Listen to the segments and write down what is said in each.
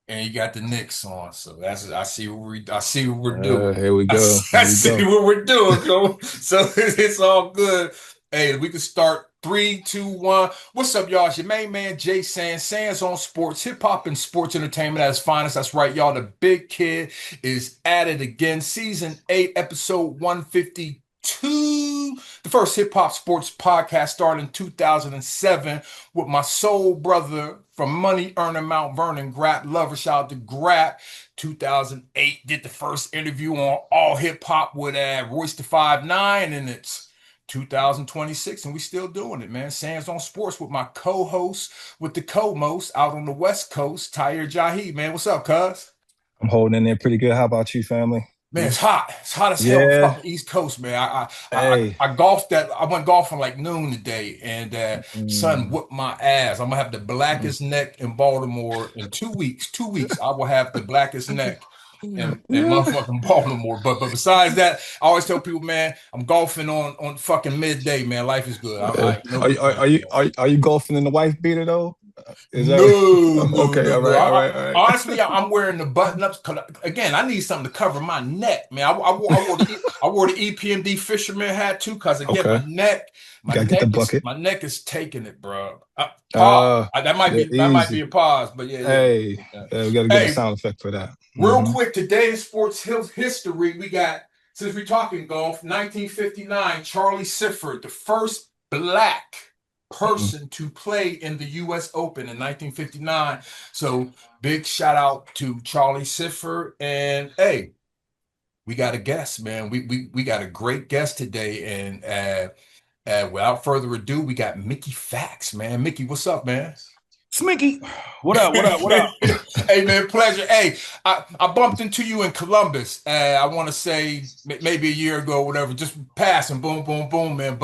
and you got the Knicks on. So that's I see what we're doing. Here we go. I Here we see go. what we're doing, so it's all good. Hey, we can start 3, 2, 1. What's up, y'all? It's your main man, Jay Sands on sports, hip hop, and sports entertainment at its finest. That's right, y'all. The big kid is at it again. Season 8, episode 152. The first hip hop sports podcast started in 2007 with my soul brother from Money Earning Mount Vernon, Grap Lover. Shout out to Grap. 2008, did the first interview on All Hip Hop with Royce the 5'9", and it's 2026, and we still doing it, man. Sands on Sports with my co-host, with the co-most out on the West Coast, Tahir Jahi. Man, what's up, cuz? I'm holding in there pretty good. How about you, family? Man, it's hot. It's hot as hell on the Yeah. fucking East Coast, man. Hey. I golfed that. I went golfing like noon today, and son Mm, whooped my ass. I'm gonna have the mm. blackest neck in Baltimore in 2 weeks. 2 weeks, I will have the blackest neck in Yeah. motherfucking Baltimore. But besides that, I always tell people, man, I'm golfing on fucking midday, man. Life is good. Yeah. No Are, you- are complaints, you man. are you golfing in the wife beater though? Is that No, no, okay? no, All no. right. All right. All right. Honestly, I'm wearing the button ups. Again, I need something to cover my neck, man. I wore the EPMD fisherman hat too, cause again, Okay. You gotta get the bucket. my neck is taking it, bro. Pause. That might be Easy. a pause, but Hey, yeah. we gotta get a Hey, sound effect for that. real quick, today in sports history, we got, since we're talking golf, 1959, Charlie Sifford, the first black Mhm. person to play in the U.S. Open in 1959. So big shout out to Charlie Sifford. And hey, we got a guest, man. We got a great guest today. And without further ado, we got Mickey Factz, man. Mickey, what's up, man? Sminky, what up? What up? What up? Hey man, pleasure. Hey, I bumped into you in Columbus. I want to say maybe a year ago, whatever. Just passing, boom, boom, boom, man.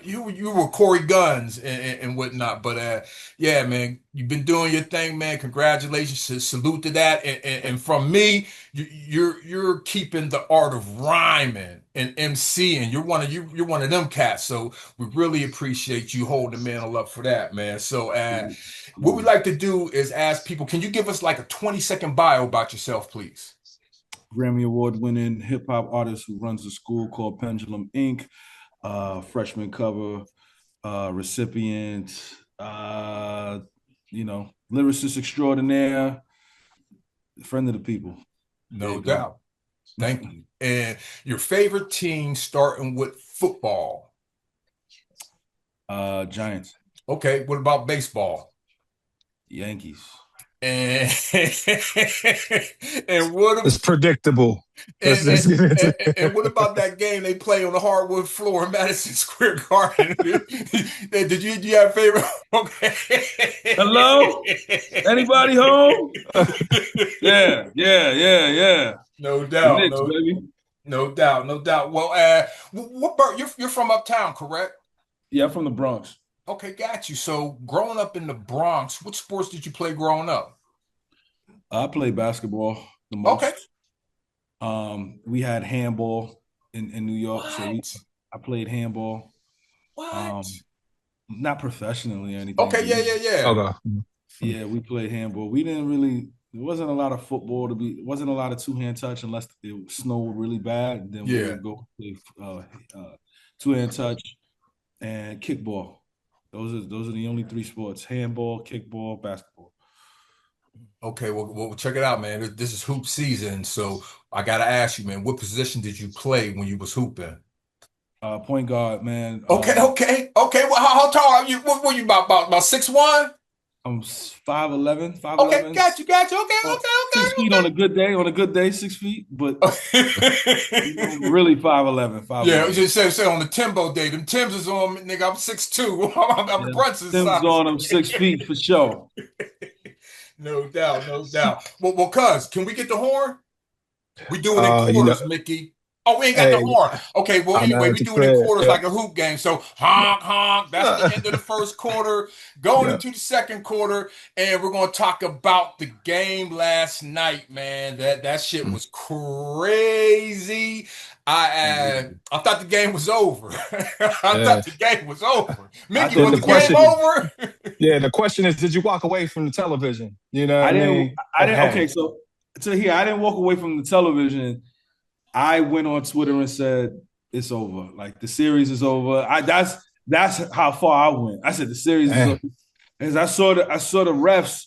You were Corey Guns and whatnot. But yeah, man, you've been doing your thing, man. Congratulations, salute to that. And from me, you're keeping the art of rhyming and MCing. You're one of them cats. So we really appreciate you holding the man up for that, man. So what we Absolutely. like to do is ask people, can you give us like a 20-second bio about yourself, please? Grammy Award winning hip hop artist who runs a school called Pendulum Inc. Freshman cover recipient, lyricist extraordinaire, friend of the people. There No you go. doubt. Thank you. And your favorite team starting with football. Giants, Okay, what about baseball? Yankees. And and what It's predictable. and, Let's and, get into and what about that game they play on the hardwood floor in Madison Square Garden? Did you have a favorite? Hello? Anybody home? Yeah, yeah, yeah, yeah. No The doubt, Knicks, baby. no doubt, no doubt. Well, what part? You're from uptown, correct? Yeah, I'm from the Bronx. Okay, got you. So, growing up in the Bronx, what sports did you play growing up? I play basketball the Okay. most. We had handball in New York, so What? I played handball. What? Um, not professionally or anything, Okay, but yeah, yeah, yeah. okay. yeah, we played handball. We didn't really. There wasn't a lot of football to be. It wasn't a lot of two hand touch unless it snowed really bad. Then we Yeah. would go play two hand touch and kickball. Those are the only three sports: handball, kickball, basketball. Okay, well, check it out, man. This is hoop season, so I gotta ask you, man, what position did you play when you was hooping? Point guard, man. Okay. Well, how tall are you? What were you about 6'1"? I'm 5'11", Okay, 5'11", got you. Okay, 6 feet on a good day. On a good day, 6 feet, but okay. really 5'11", Yeah, 5'11". just say on the Timbo day, them Timbs is on me, nigga. I'm 6'2". I'm Yeah, Brunson Tim's size. on them 6 feet for sure. No doubt, no doubt. Well, cuz, can we get the horn? We do it in Uh, you know, quarters, Mickey. Oh, we ain't got the hey, horn. Okay, well, I'm anyway, at we the do it in crib. quarters Yep. like a hoop game. So honk, honk. That's the end of the first quarter. Going Yep. into the second quarter, and we're gonna talk about the game last night, man. That shit was crazy. I thought the game was over. I Yeah. thought the game was over. I Mickey, thought was The the the game game question, was. over? yeah, the question is, did you walk away from the television? You know what I I didn't. mean? I At didn't. Okay, half. so here I didn't walk away from the television. I went on Twitter and said it's over. Like the series is over. That's how far I went. I said the series is over. Damn. As I saw the refs.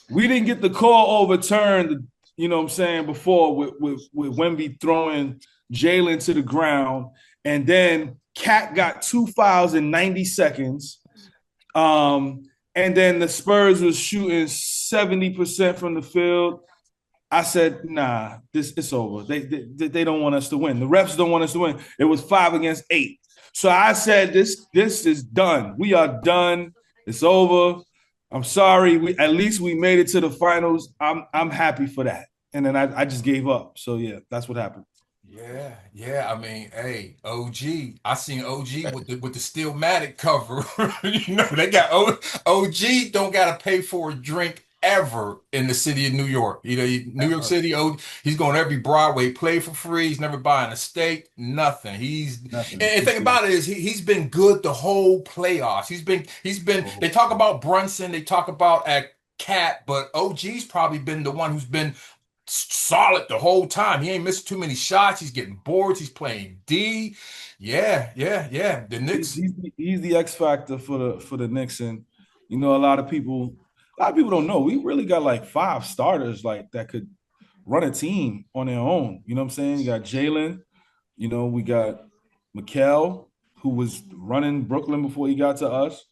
We didn't get the call overturned. You know what I'm saying before with Wemby throwing Jalen to the ground, and then Cat got 2 fouls in 90 seconds. And then the Spurs was shooting 70% from the field. I said, nah, it's over. They don't want us to win. The refs don't want us to win. It was 5-8. So I said, this is done. We are done. It's over. I'm sorry. At least we made it to the finals. I'm happy for that. And then I just gave up. So yeah, that's what happened. Yeah. I mean, hey, OG. I seen OG with the Stillmatic cover. They got OG don't gotta pay for a drink ever in the city of New York. New York City, he's going to every Broadway play for free. He's never buying a steak, nothing. Nothing. And the thing about it is he's been good the whole playoffs. He's been they talk about Brunson, they talk about at Cat, but OG's probably been the one who's been solid the whole time. He ain't missed too many shots. He's getting boards. He's playing D. Yeah. The Knicks. He's the X factor for the Knicks. And a lot of people don't know. We really got like 5 starters like that could run a team on their own. You know what I'm saying? You got Jalen. We got Mikal, who was running Brooklyn before he got to us.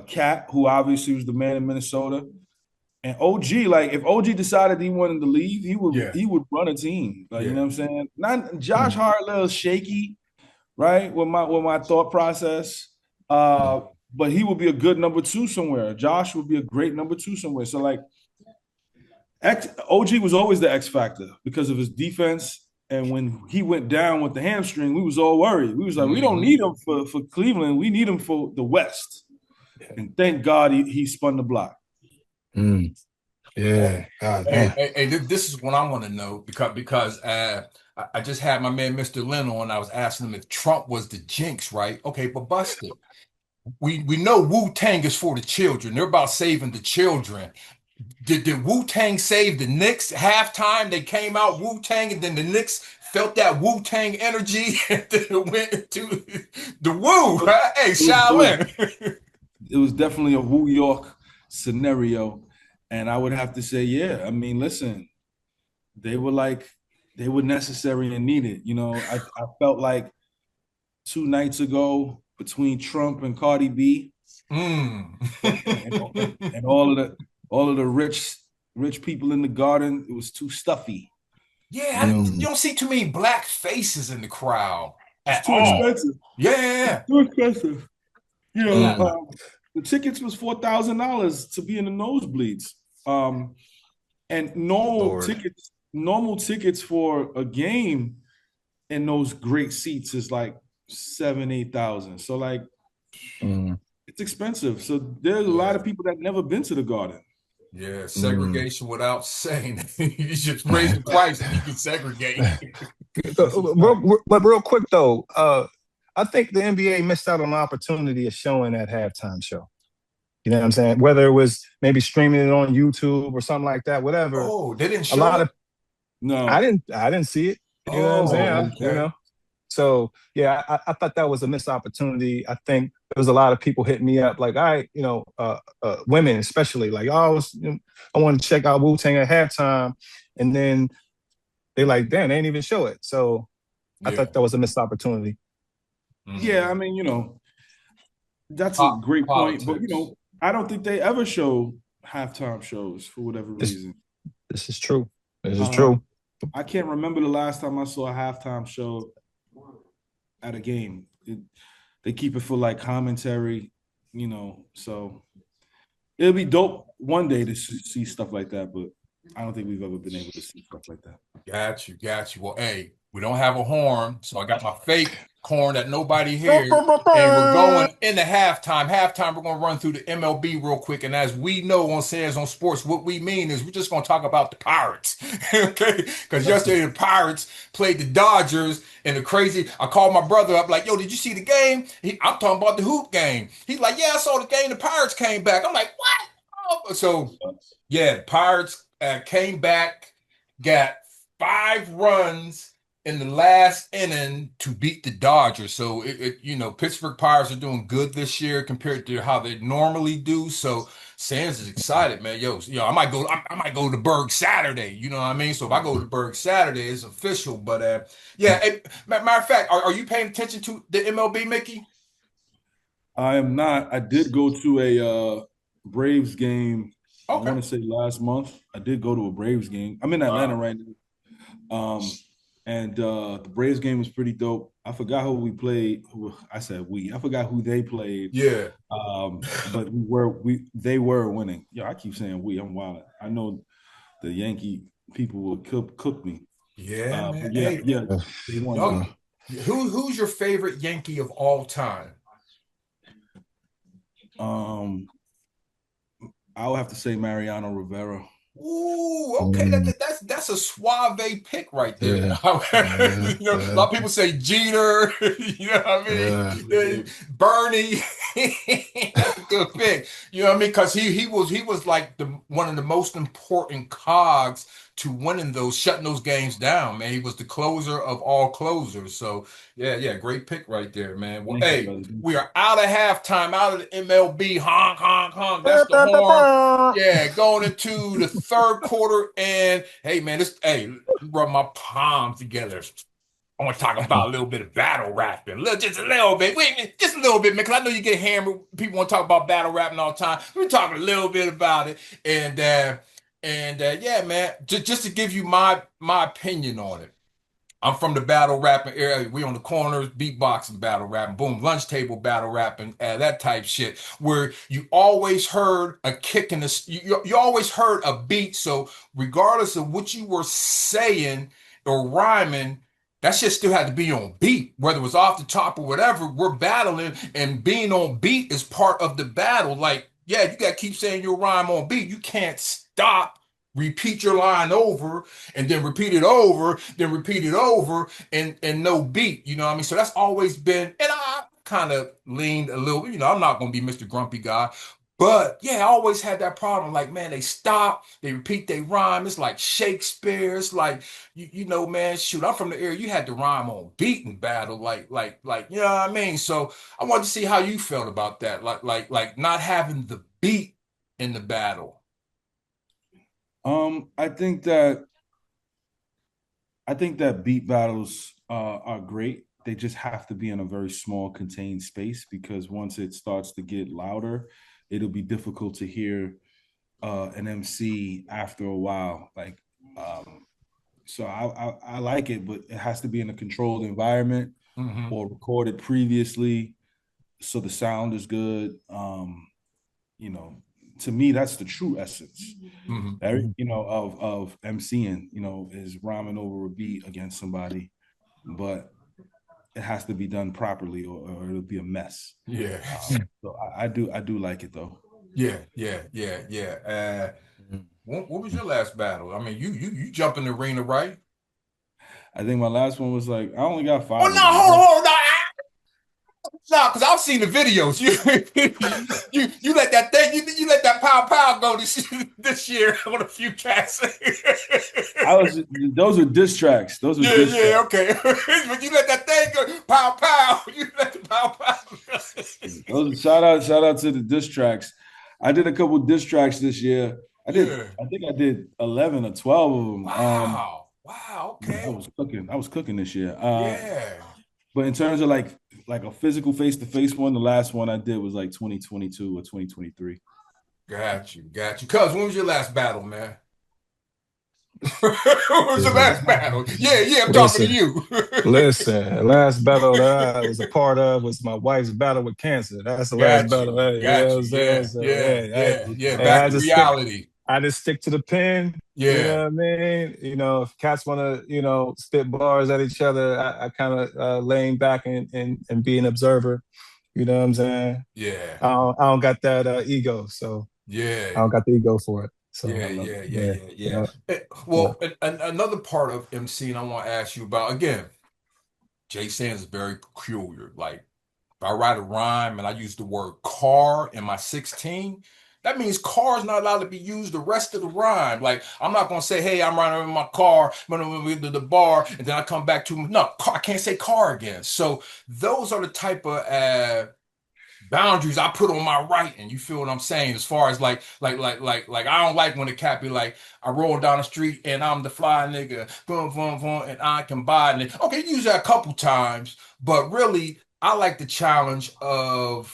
Cat, who obviously was the man in Minnesota. And OG, like if OG decided he wanted to leave, he would run a team. Like, you know what I'm saying? Not Josh Hart, a little shaky, right? With my thought process. But he would be a good number 2 somewhere. Josh would be a great number 2 somewhere. So like OG was always the X factor because of his defense. And when he went down with the hamstring, we was all worried. We was like, we don't need him for Cleveland. We need him for the West. And thank God he spun the block. Yeah. God, hey, this is what I want to know because I just had my man Mr. Lynn on. I was asking him if Trump was the jinx, right? Okay, but busted. We know Wu-Tang is for the children. They're about saving the children. Did Wu-Tang save the Knicks? Halftime, they came out Wu-Tang, and then the Knicks felt that Wu-Tang energy and then it went to the Wu. Hey, Shaolin. It was definitely a Wu York scenario. And I would have to say, yeah. I mean, listen, they were necessary and needed. I felt like 2 nights ago between Trump and Cardi B, and all of the rich people in the garden, it was too stuffy. Yeah, you don't see too many black faces in the crowd It's at too all. expensive. Yeah. Too expensive. The tickets was $4,000 to be in the nosebleeds. And normal tickets for a game in those great seats is like 7,000-8,000. So like it's expensive. So there's a lot of people that never been to the Garden. Yeah, segregation without saying. You just raise the price and you can segregate. But real quick though, I think the NBA missed out on an opportunity of showing that halftime show. You know what I'm saying? Whether it was maybe streaming it on YouTube or something like that, whatever. Oh, they didn't show it? No, I didn't see it. You know what I'm saying? Okay. So yeah, I thought that was a missed opportunity. I think there was a lot of people hitting me up like, all right, women especially, like, I want to check out Wu-Tang at halftime, and then they like, damn, they didn't even show it. So I thought that was a missed opportunity. Yeah, I mean, that's a great point, but I don't think they ever show halftime shows for whatever reason. This is true. This is true. I can't remember the last time I saw a halftime show at a game. They keep it for like commentary, so it'll be dope one day to see stuff like that, but I don't think we've ever been able to see stuff like that. Got you. Well, hey, we don't have a horn, so I got my fake corn that nobody hears. And we're going into halftime. Halftime, we're going to run through the MLB real quick. And as we know on Sands on Sports, what we mean is we're just going to talk about the Pirates. Okay? Because yesterday the Pirates played the Dodgers and the crazy. I called my brother up like, yo, did you see the game? I'm talking about the hoop game. He's like, yeah, I saw the game. The Pirates came back. I'm like, what? Oh. So, yeah, the Pirates came back, got 5 runs in the last inning to beat the Dodgers. So Pittsburgh Pirates are doing good this year compared to how they normally do. So Sands is excited, man. I might go to Berg Saturday. You know what I mean? So if I go to Berg Saturday, it's official. But matter of fact, are you paying attention to the MLB, Mickey? I am not. I did go to a Braves game. Okay. I want to say last month. I did go to a Braves game. I'm in Atlanta right now. And the Braves game was pretty dope. I forgot who we played. I said we. I forgot who they played. Yeah. But they were winning. I keep saying we. I'm wild. I know the Yankee people will cook me. Yeah, man. They won. Who's your favorite Yankee of all time? I would have to say Mariano Rivera. Ooh, okay. That's a suave pick right there. Yeah. A lot of people say Jeter. You know what I mean? Yeah. Bernie. That's a good pick. You know what I mean? Because he was like one of the most important cogs to shutting those games down, man. He was the closer of all closers. So yeah, great pick right there, man. Well, we are out of halftime, out of the MLB. Honk, honk, honk. That's the horn. Yeah, going into the third quarter, and hey, man, rub my palms together. I want to talk about a little bit of battle rapping, just a little bit. Wait, just a little bit, man, because I know you get hammered. People want to talk about battle rapping all the time. We're talking a little bit about it, and yeah, man, just to give you my opinion on it. I'm from the battle rapping area. We on the corners, beatboxing, battle rapping, boom, lunch table battle rapping, that type shit. Where you always heard a kick in the, you always heard a beat. So regardless of what you were saying or rhyming, that shit still had to be on beat, whether it was off the top or whatever. We're battling, and being on beat is part of the battle. Like, yeah, you got to keep saying your rhyme on beat. You can't stop, repeat your line over, and then repeat it over, and no beat. You know what I mean? So that's always been, and I kind of leaned a little, I'm not going to be Mr. Grumpy Guy. But yeah, I always had that problem. Like, man, they stop, they repeat they rhyme. It's like Shakespeare. It's like, man, shoot, I'm from the area. You had to rhyme on beat in battle, like, you know what I mean? So I wanted to see how you felt about that, like not having the beat in the battle. I think that beat battles are great. They just have to be in a very small, contained space, because once it starts to get louder, it'll be difficult to hear an MC after a while. Like, so I like it, but it has to be in a controlled environment or recorded previously, so the sound is good. To me, that's the true essence. Of MCing. Is rhyming over a beat against somebody, but it has to be done properly, or it'll be a mess. Yeah. So I do like it though. Yeah. What was your last battle? I mean, you jump in the arena, right? I think my last one was like, I only got 5. Oh no, hold on. No, because I've seen the videos. You let that thing, you let that pow go this year on a few tracks. Those are diss tracks. Those are diss tracks. Okay. But you let that thing go, pow. You let the pow. Shout out to the diss tracks. I did a couple of diss tracks this year. I think I did 11 or 12 of them. Wow. Okay. I was cooking this year. But in terms of like a physical face-to-face one, the last one I did was like 2022 or 2023. Got you. Cuz, when was your last battle, man? What was the last battle? Yeah, I'm talking to you. Listen, last battle that I was a part of was my wife's battle with cancer. That's the last battle. Yeah, back to reality. I just stick to the pen. You Yeah, know what I mean? If cats want to, spit bars at each other, I kind of laying back and be an observer. You know what I'm saying? yeah, I don't got that ego, so I yeah. don't got the ego for it. So Yeah, yeah, yeah, yeah, yeah, yeah. yeah, yeah. Well, another part of MC, and I want to ask you about again. Jay Sands is very peculiar. Like, if I write a rhyme and I use the word car in my 16, that means car is not allowed to be used the rest of the rhyme. Like, I'm not gonna say, "Hey, I'm riding in my car, I'm gonna to the bar," and then I come back to no, car, I can't say car again. So those are the type of boundaries I put on my writing. You feel what I'm saying? As far as like I don't like when the cat be like, I roll down the street and I'm the fly nigga, boom, boom, boom, and I can buy it. Okay, you use that a couple times, but really I like the challenge of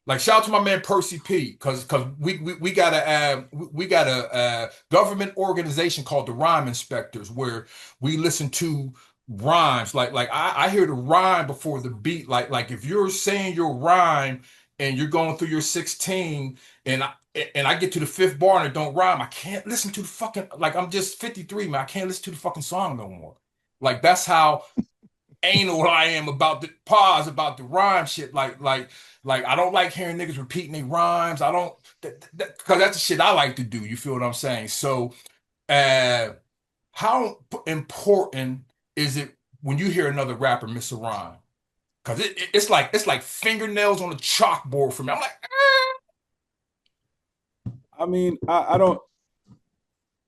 like shout out to my man Percy P because we got a government organization called the Rhyme Inspectors where we listen to rhymes like I hear the rhyme before the beat like if you're saying your rhyme and you're going through your 16 and I get to the fifth bar and it don't rhyme, I can't listen to the fucking like I'm just 53, man. I can't listen to the fucking song no more. Like that's how anal I am about the pause about the rhyme shit. Like I don't like hearing niggas repeating their rhymes. I don't because that's the shit I like to do. You feel what I'm saying? So uh how important is it when you hear another rapper miss a rhyme? Cause it's like fingernails on a chalkboard for me. I'm like, I mean, I don't.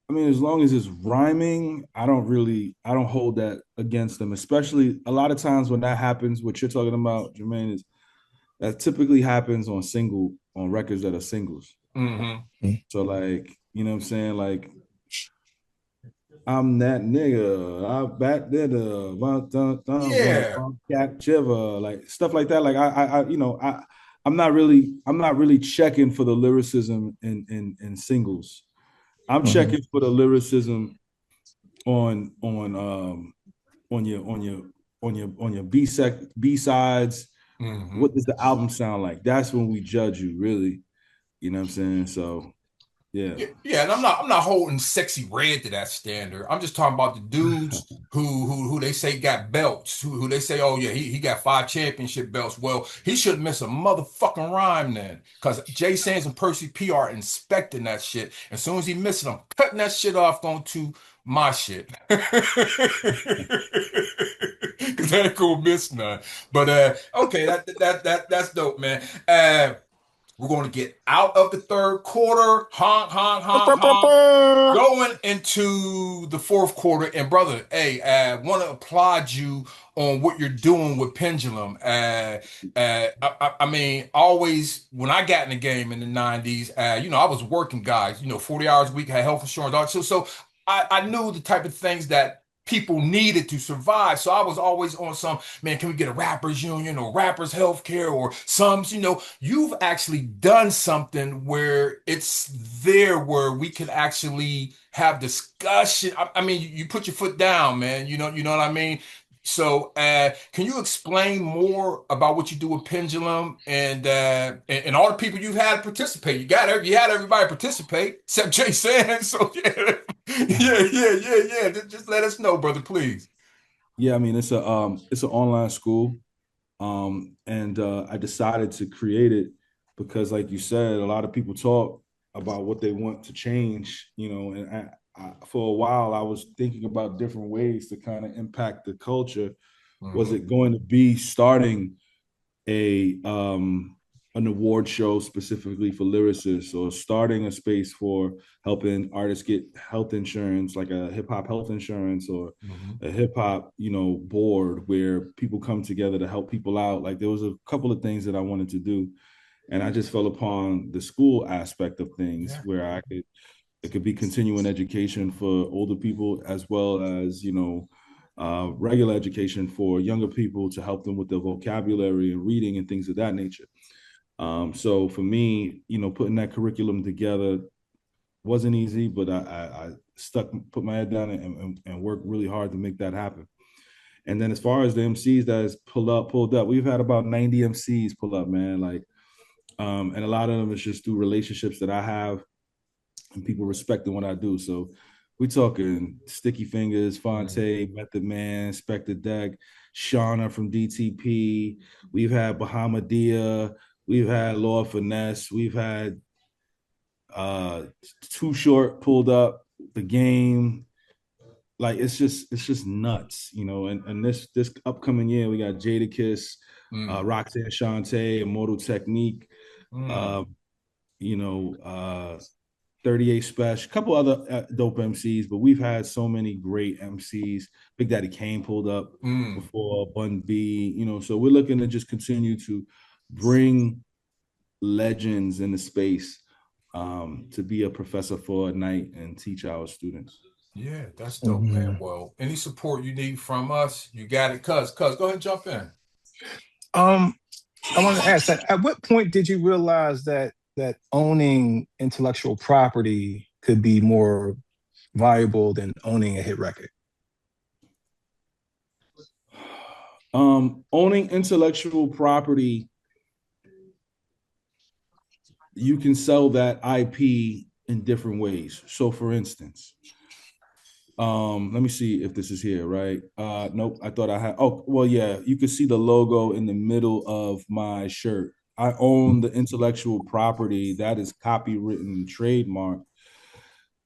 I mean, as long as it's rhyming, I don't hold that against them. Especially a lot of times when that happens, what you're talking about, Jermaine, is that typically happens on records that are singles. mm-hmm. So like, you know what I'm saying? Like, I'm that nigga. I back there Yeah, cat chiva, like stuff like that. Like I'm not really checking for the lyricism in singles. I'm Mhm. checking for the lyricism on on um on your B sides. mm-hmm. What does the album sound like? That's when we judge you, really. You know what I'm saying? So yeah. Yeah, yeah, and I'm not holding Sexy Red to that standard. I'm just talking about the dudes who they say got belts, who they say, oh yeah, he got 5 championship belts. Well, he shouldn't miss a motherfucking rhyme then. Because Jay Sands and Percy P are inspecting that shit. As soon as he misses them, cutting that shit off going to my shit. Cause I ain't gonna miss none. But okay, that's dope, man. We're going to get out of the third quarter, honk, honk, honk, honk, going into the fourth quarter. And brother, hey, want to applaud you on what you're doing with Pendulum. I mean, always when I got in the game in the 90s, I was working guys, 40 hours a week, had health insurance. So I knew the type of things that people needed to survive. So I was always on some, man, can we get a rappers union or rappers healthcare or some, you've actually done something where it's there where we can actually have discussion. I mean, you put your foot down, man. You know what I mean? So, can you explain more about what you do with Pendulum and all the people you've had participate? You had everybody participate except Jay Sands. So yeah, yeah. Just let us know, brother, please. Yeah, I mean it's an online school. And I decided to create it because, like you said, a lot of people talk about what they want to change, and for a while I was thinking about different ways to kind of impact the culture. Was Mhm. it going to be starting a an award show specifically for lyricists, or starting a space for helping artists get health insurance, like a hip hop health insurance, or Mhm. a hip hop, board where people come together to help people out. Like there was a couple of things that I wanted to do, and I just fell upon the school aspect of things Yeah. where it could be continuing education for older people as well as regular education for younger people to help them with their vocabulary and reading and things of that nature. So for me, putting that curriculum together wasn't easy, but I put my head down and worked really hard to make that happen. And then as far as the MCs that has pulled up, we've had about 90 MCs pull up, man. Like, and a lot of them is just through relationships that I have and people respecting what I do. So we talking Sticky Fingers, Fonte, Method Man, Spectre Deck, Shauna from DTP. We've had Bahamadia. We've had Law Finesse. We've had Too Short pulled up, The Game. Like it's just nuts, you know. And this upcoming year, we got Jadakiss, Roxanne Shante, Immortal Technique, you know, 38 Special, a couple other dope MCs, but we've had so many great MCs. Big Daddy Kane pulled up before, Bun B, you know. So we're looking to just continue to bring legends in the space to be a professor for a night and teach our students. Yeah, that's dope, man. Well, any support you need from us, you got it. Cuz, go ahead and jump in. I want to ask that at what point did you realize that owning intellectual property could be more valuable than owning a hit record? Owning intellectual property, you can sell that IP in different ways. So for instance, let me see if this is here, right? Nope, I thought I had, oh, well, yeah, you can see the logo in the middle of my shirt. I own the intellectual property that is copywritten, trademark.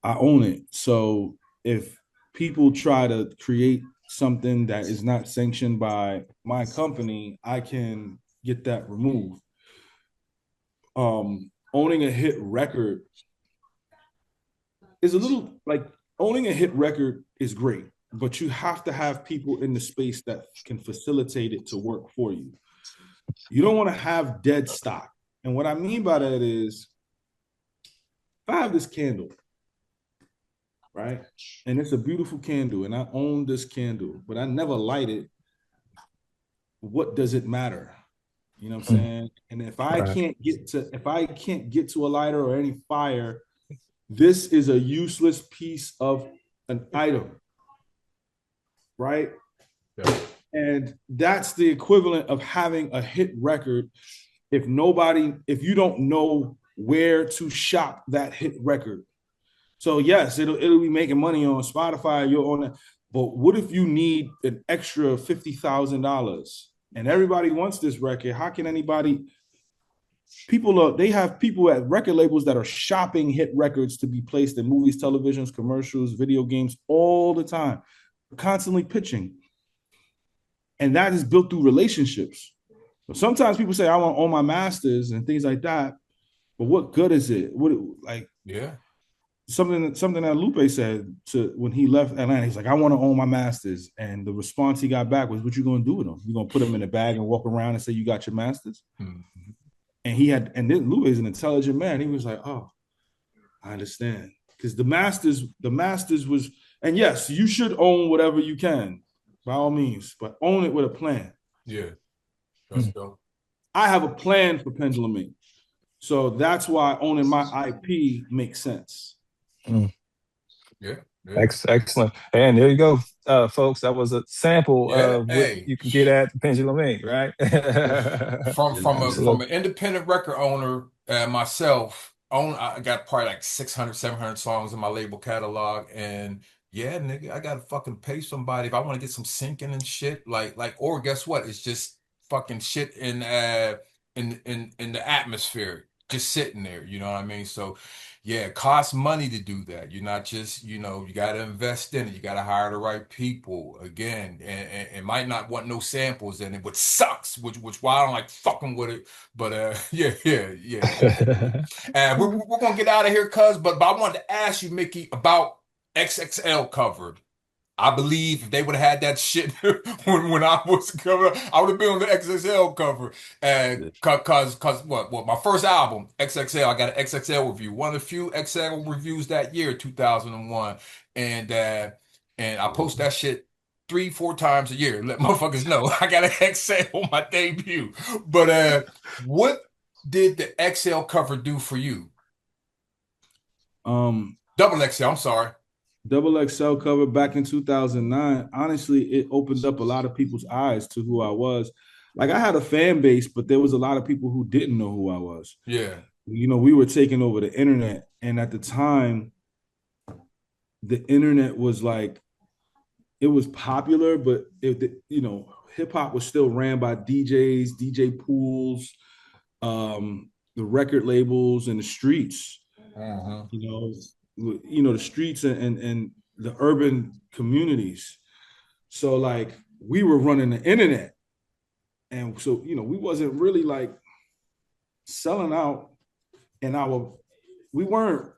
I own it. So if people try to create something that is not sanctioned by my company, I can get that removed. Owning a hit record is a little like, owning a hit record is great, but you have to have people in the space that can facilitate it to work for you. You don't want to have dead stock. And what I mean by that is, if I have this candle, right? And it's a beautiful candle, and I own this candle, but I never light it. What does it matter? You know what I'm saying? And if I can't get to a lighter or any fire, this is a useless piece of an item, right? Yeah. And that's the equivalent of having a hit record. If you don't know where to shop that hit record. So yes, it'll be making money on Spotify, you're on it. But what if you need an extra $50,000 and everybody wants this record? How can anybody? They have people at record labels that are shopping hit records to be placed in movies, televisions, commercials, video games all the time, constantly pitching. And that is built through relationships. But sometimes people say, I want to own my masters and things like that. But what good is it? Something that Lupe said when he left Atlanta, he's like, I want to own my masters. And the response he got back was, what you going to do with them? You going to put them in a bag and walk around and say you got your masters? And then Lupe is an intelligent man. He was like, oh, I understand. Because the masters was, and yes, you should own whatever you can, by all means, but own it with a plan. Yeah. That's dope. I have a plan for Pendulum Inc. So that's why owning my IP makes sense. Yeah. Excellent. And there you go, folks. That was a sample of what you can get at Pendulum Inc., right? from an independent record owner myself, I got probably like 600, 700 songs in my label catalog. And yeah, nigga, I gotta fucking pay somebody if I want to get some syncing and shit. Or guess what? It's just fucking shit in the atmosphere, just sitting there. You know what I mean? So yeah, it costs money to do that. You're not just, you got to invest in it. You got to hire the right people again, and might not want no samples in it, which sucks. Which why I don't like fucking with it. But yeah. And we're gonna get out of here, but I wanted to ask you, Mickey, about XXL cover. I believe if they would have had that shit when I was cover, I would have been on the XXL cover. And cause what my first album, XXL, I got an XXL review. One of the few XXL reviews that year, 2001. And I post that shit 3-4 times a year. Let motherfuckers know I got an XL on my debut. But what did the XL cover do for you? Double XL, I'm sorry. Double XL cover back in 2009. Honestly, it opened up a lot of people's eyes to who I was. Like, I had a fan base, but there was a lot of people who didn't know who I was. Yeah. we were taking over the internet, and at the time, the internet was like, it was popular, but hip hop was still ran by DJs, DJ pools, the record labels, and the streets. Uh-huh. The streets and the urban communities. So like we were running the internet, and so we wasn't really like selling out, and we weren't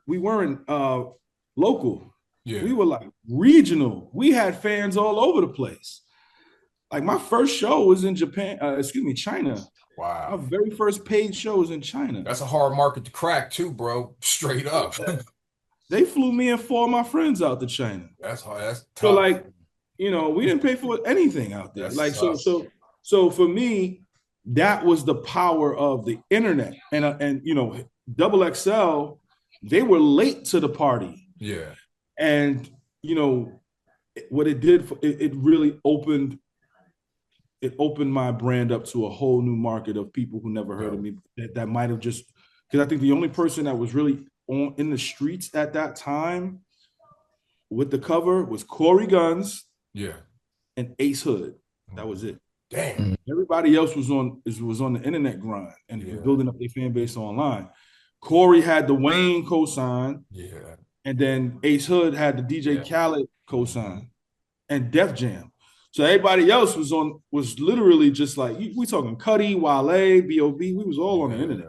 local. Yeah. We were like regional. We had fans all over the place. Like my first show was in China. Wow. My very first paid show was in China. That's a hard market to crack too, bro. Straight up. They flew me and 4 of my friends out to China. That's hard. That's tough. So like, we didn't pay for anything out there. That's like tough. so for me, that was the power of the internet. And Double XL, they were late to the party. Yeah. And what it did, it really opened my brand up to a whole new market of people who never heard of me, that might have just, because I think the only person that was really in the streets at that time with the cover was Corey Guns, and Ace Hood. That was it. Damn. Everybody else was on the internet grind and building up their fan base online. Corey had the Wayne cosign, and then Ace Hood had the DJ Khaled cosign, and Def Jam. So everybody else was literally just like, we talking Cudi, Wale, B.O.B. We was all on the internet.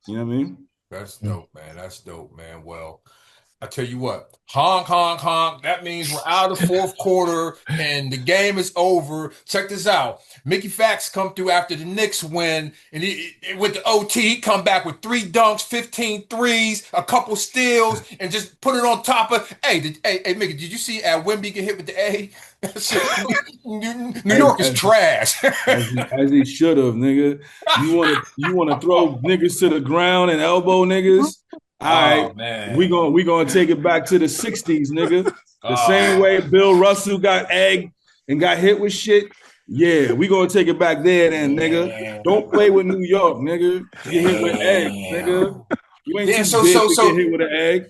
You know what I mean? That's dope, man. That's dope, man. Well, I tell you what, honk, honk, honk. That means we're out of the fourth quarter and the game is over. Check this out. Mickey Factz come through after the Knicks win, and with the OT, he come back with 3 dunks, 15 threes, a couple steals, and just put it on top of. Hey, Mickey, did you see Wemby get hit with the A? New York is trash. as he should have, nigga. You want to throw niggas to the ground and elbow niggas? All right, man. We gonna take it back to the 60s, nigga. The same way Bill Russell got egged and got hit with shit. Yeah, we gonna take it back there then, nigga. Don't play with New York, nigga. Get hit with egg, nigga. You ain't too big to get hit with an egg.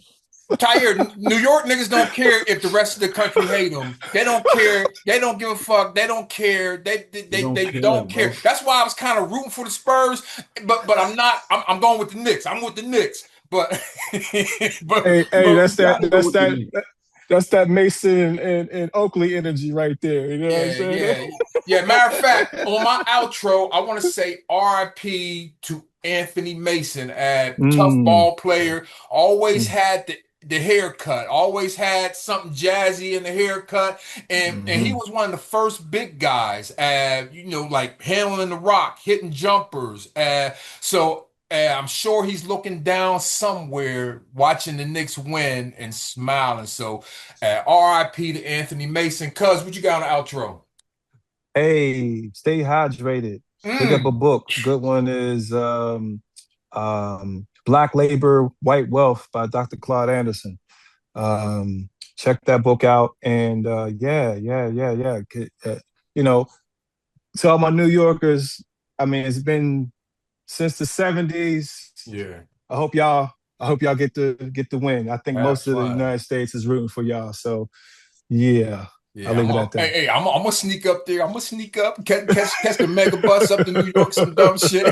Tahir, New York niggas don't care if the rest of the country hate them. They don't care. They don't give a fuck. They don't care. They don't care. That's why I was kind of rooting for the Spurs, but I'm not. I'm going with the Knicks. I'm with the Knicks. But that's that Mason and Oakley energy right there. You know what I'm saying? Yeah. Matter of fact, on my outro, I want to say R.I.P. to Anthony Mason, tough ball player. Always had the haircut, always had something jazzy in the haircut, and he was one of the first big guys, like handling the rock, hitting jumpers. So I'm sure he's looking down somewhere, watching the Knicks win and smiling. So R.I.P. to Anthony Mason. Cuz, what you got on the outro? Hey, stay hydrated. Pick up a book. Good one is Black Labor, White Wealth by Dr. Claude Anderson. Check that book out. And to all my New Yorkers, I mean, it's been since the 70s. Yeah. I hope y'all get the win. I think most of the United States is rooting for y'all. So yeah. I'll leave it at that. Hey, I'm gonna sneak up there. I'm gonna sneak up, catch the mega bus up to New York, some dumb shit.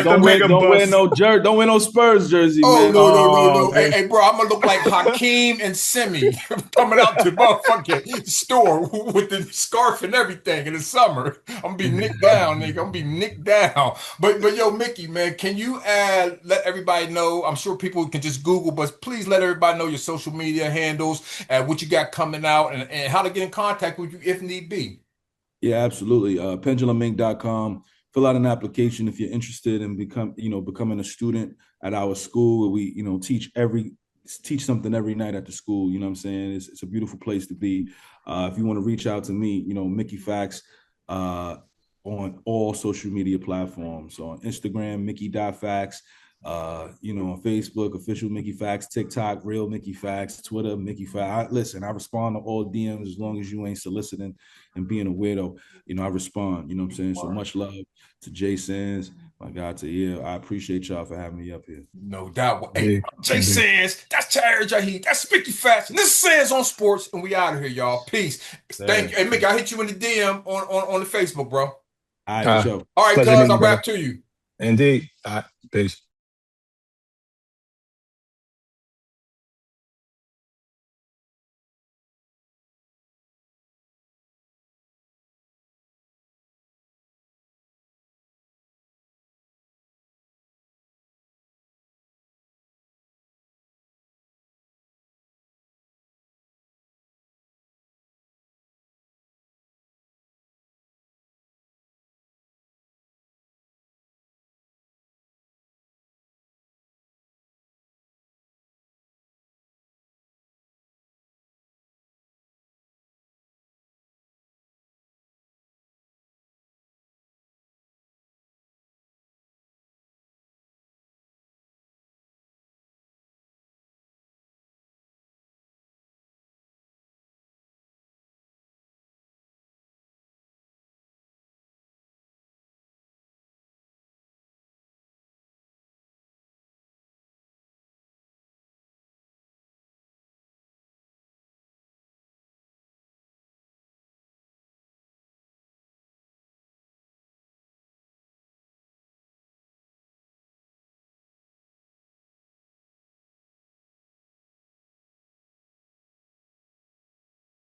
Don't wear no Spurs jersey, man. No. Hey, bro, I'm gonna look like Hakeem and Simi coming out to the motherfucking store with the scarf and everything in the summer. I'm gonna be nicked down, nigga. I'm gonna be nicked down. But yo, Mickey, man, can you let everybody know? I'm sure people can just Google, but please let everybody know your social media handles, what you got coming out, and how to get in contact with you if need be. Yeah, absolutely. PendulumInc.com. Fill out an application if you're interested in becoming a student at our school, where we teach something every night at the school. You know what I'm saying? It's a beautiful place to be. If you want to reach out to me, Mickey Factz, on all social media platforms. So on Instagram, Mickey.Factz, On Facebook, official Mickey Factz, TikTok, real Mickey Factz, Twitter, Mickey Factz. I respond to all DMs as long as you ain't soliciting and being a weirdo. I respond. You know what I'm saying? So much love to Jay Sands, my guy Tahir. I appreciate y'all for having me up here. No doubt. Hey, Jay Sands, that's Tahir Jahi, that's Mickey Factz, and this is Sands on Sports, and we out of here, y'all. Peace. Thank you. Hey, Mickey, I'll hit you in the DM on the Facebook, bro. All right, All right, cuz, I'll rap to you. Indeed. All right, peace.